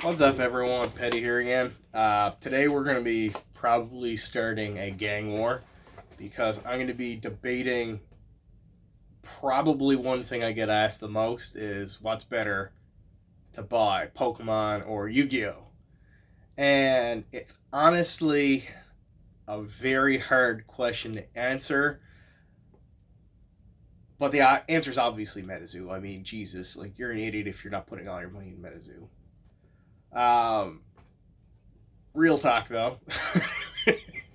What's up, everyone? Petty here again. Today we're going to be probably starting a gang war because I'm going to be debating. Probably one thing I get asked the most is what's better to buy, Pokemon or Yu-Gi-Oh? And it's honestly a very hard question to answer. But the answer is obviously Metazoo. I mean, Jesus, like you're an idiot if you're not putting all your money in Metazoo. Um, Real talk though.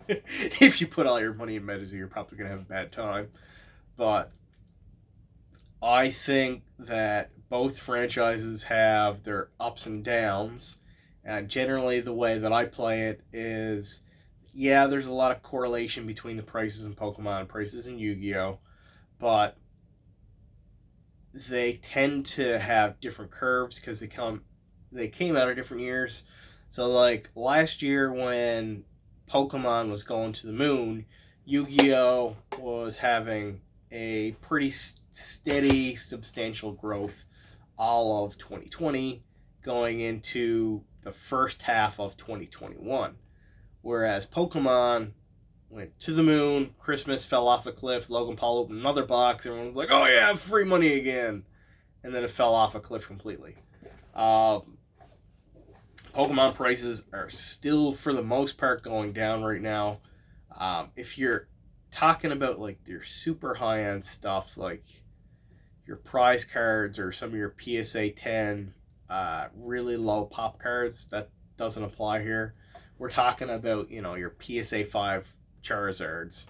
If you put all your money in Metazoo, you're probably going to have a bad time. But I think that both franchises have their ups and downs. And generally, the way that I play it is yeah, there's a lot of correlation between the prices in Pokemon and prices in Yu Gi Oh! But they tend to have different curves because they came out of different years. So like last year when Pokemon was going to the moon, Yu-Gi-Oh was having a pretty steady, substantial growth all of 2020 going into the first half of 2021. Whereas Pokemon went to the moon, Christmas fell off a cliff, Logan Paul opened another box, everyone was like, oh yeah, free money again. And then it fell off a cliff completely. Um, Pokemon prices are still, for the most part, going down right now. If you're talking about like your super high end stuff, like your prize cards or some of your PSA 10 really low pop cards, that doesn't apply here. We're talking about, your PSA 5 Charizards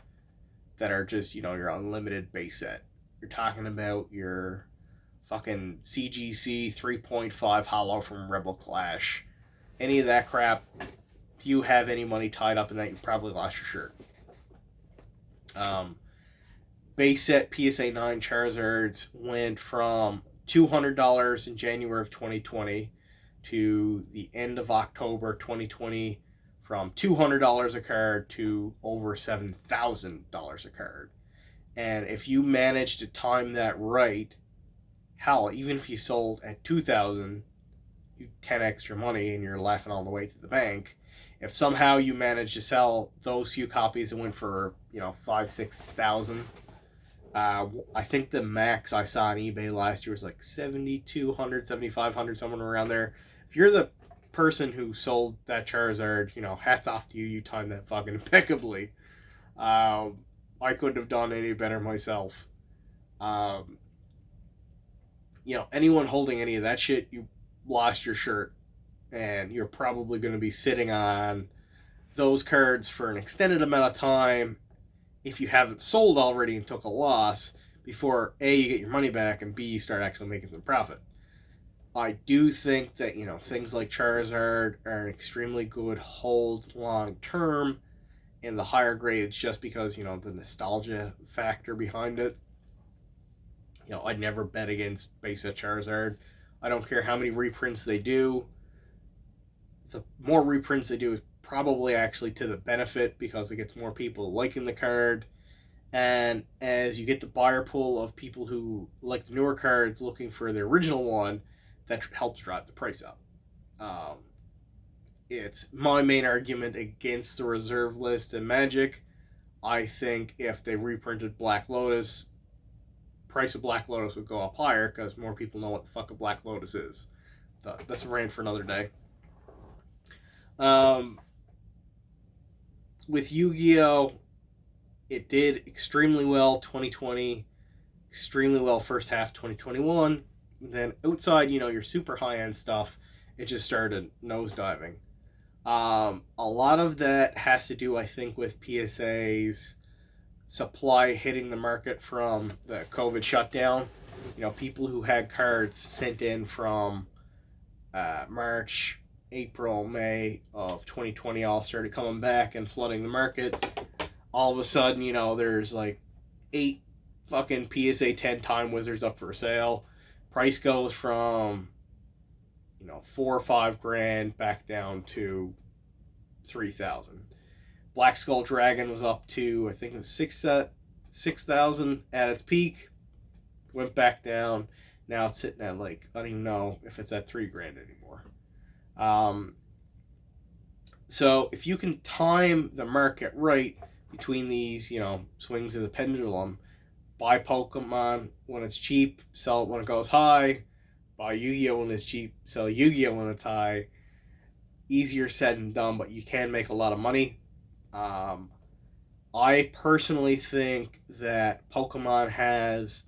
that are just, your unlimited base set. You're talking about your fucking CGC 3.5 hollow from Rebel Clash. Any of that crap, if you have any money tied up in that, you probably lost your shirt. Um, Base set PSA 9 Charizards went from $200 in January of 2020 to the end of October 2020 from $200 a card to over $7,000 a card. And if you manage to time that right, hell, even if you sold at 2,000, you 10x your money and you're laughing all the way to the bank. If somehow you manage to sell those few copies and went for 5,000, 6,000, I think the max I saw on eBay last year was like 7,200, 7,500, someone around there. If you're the person who sold that Charizard, hats off to you. You timed that fucking impeccably. I couldn't have done any better myself. Um, Anyone holding any of that shit, you lost your shirt, and you're probably going to be sitting on those cards for an extended amount of time if you haven't sold already and took a loss before A, you get your money back, and B, you start actually making some profit. I do think that, things like Charizard are an extremely good hold long term in the higher grades just because, the nostalgia factor behind it. I'd never bet against base set Charizard. I don't care how many reprints they do. The more reprints they do is probably actually to the benefit because it gets more people liking the card. And as you get the buyer pool of people who like the newer cards looking for the original one, that helps drive the price up. Um, it's my main argument against the reserve list and Magic. I think if they reprinted Black Lotus, price of Black Lotus would go up higher because more people know what the fuck a Black Lotus is. So that's a rant for another day. Um, with Yu-Gi-Oh, it did extremely well 2020, extremely well first half 2021. Then outside, your super high end stuff, it just started nosediving. A lot of that has to do, I think, with PSA's supply hitting the market from the COVID shutdown. People who had cards sent in from March, April, May of 2020 all started coming back and flooding the market. All of a sudden, there's like 8 fucking PSA 10 Time Wizards up for sale. Price goes from 4 or 5 grand back down to 3,000. Black Skull Dragon was up to, I think it was 6,000 at its peak, went back down. Now it's sitting at like, I don't even know if it's at 3 grand anymore. So if you can time the market right between these, swings of the pendulum, buy Pokemon when it's cheap, sell it when it goes high, buy Yu-Gi-Oh when it's cheap, sell Yu-Gi-Oh when it's high. Easier said than done, but you can make a lot of money. I personally think that Pokemon has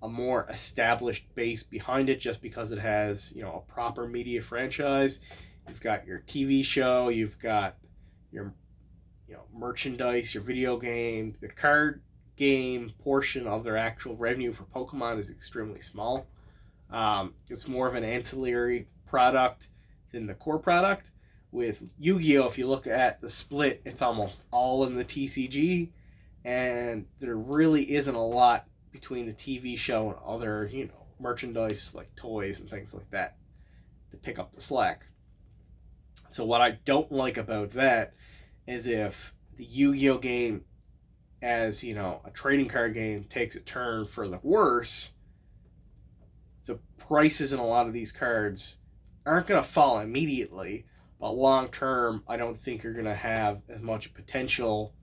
a more established base behind it just because it has, a proper media franchise. You've got your TV show, you've got your, merchandise, your video game. The card game portion of their actual revenue for Pokemon is extremely small. It's more of an ancillary product than the core product. With Yu-Gi-Oh, if you look at the split, it's almost all in the TCG, and there really isn't a lot between the TV show and other, merchandise like toys and things like that to pick up the slack. So what I don't like about that is if the Yu-Gi-Oh game, as a trading card game, takes a turn for the worse, the prices in a lot of these cards aren't going to fall immediately, but long term, I don't think you're going to have as much potential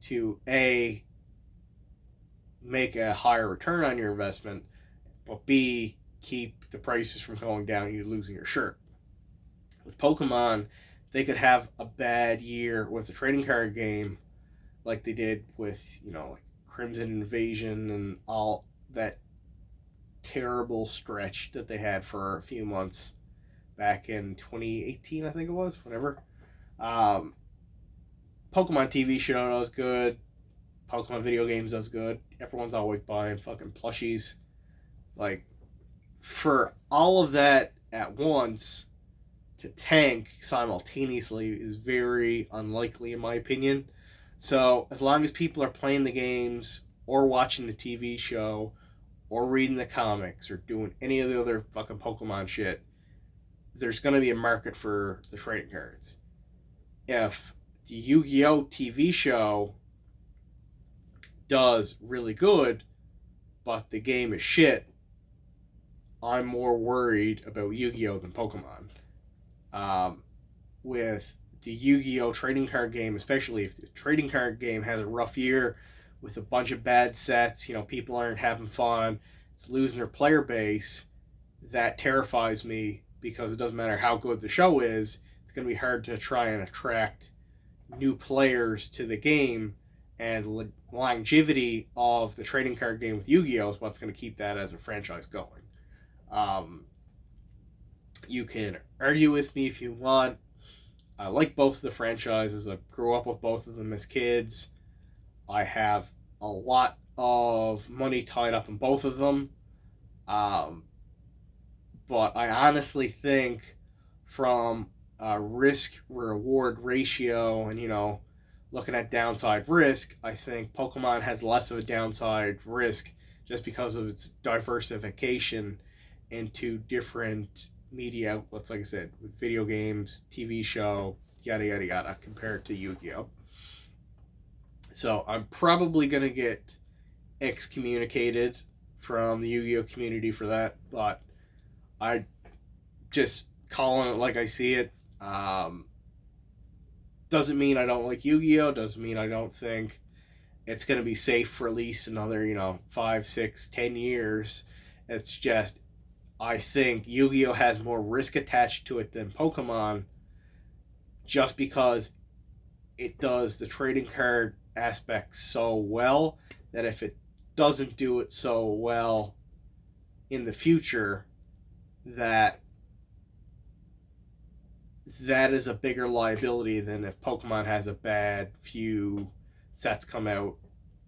to A, make a higher return on your investment, but B, keep the prices from going down and you losing your shirt. With Pokemon, they could have a bad year with the trading card game like they did with, like Crimson Invasion and all that terrible stretch that they had for a few months back in 2018, I think it was, whatever. Pokemon TV show does good. Pokemon video games does good. Everyone's always buying fucking plushies. Like, for all of that at once to tank simultaneously is very unlikely, in my opinion. So, as long as people are playing the games or watching the TV show or reading the comics or doing any of the other fucking Pokemon shit, there's going to be a market for the trading cards. If the Yu-Gi-Oh TV show does really good, but the game is shit, I'm more worried about Yu-Gi-Oh than Pokemon. With the Yu-Gi-Oh trading card game, especially if the trading card game has a rough year with a bunch of bad sets, people aren't having fun, it's losing their player base, that terrifies me because it doesn't matter how good the show is, it's going to be hard to try and attract new players to the game, and the longevity of the trading card game with Yu-Gi-Oh is what's going to keep that as a franchise going. You can argue with me if you want. I like both of the franchises. I grew up with both of them as kids. I have a lot of money tied up in both of them. But I honestly think from a risk-reward ratio and, looking at downside risk, I think Pokemon has less of a downside risk just because of its diversification into different media outlets, like I said, with video games, TV show, yada, yada, yada, compared to Yu-Gi-Oh! So I'm probably going to get excommunicated from the Yu-Gi-Oh! Community for that, but I just calling it like I see it. Doesn't mean I don't like Yu-Gi-Oh! Doesn't mean I don't think it's going to be safe for at least another, 5, 6, 10 years. It's just, I think Yu-Gi-Oh! Has more risk attached to it than Pokemon just because it does the trading card aspect so well that if it doesn't do it so well in the future, that is a bigger liability than if Pokemon has a bad few sets come out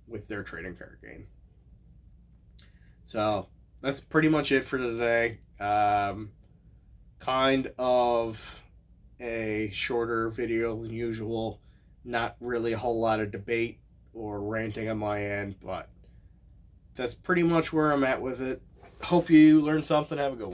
with their trading card game. So that's pretty much it for today. Kind of a shorter video than usual. Not really a whole lot of debate or ranting on my end, but that's pretty much where I'm at with it. Hope you learned something. Have a good one.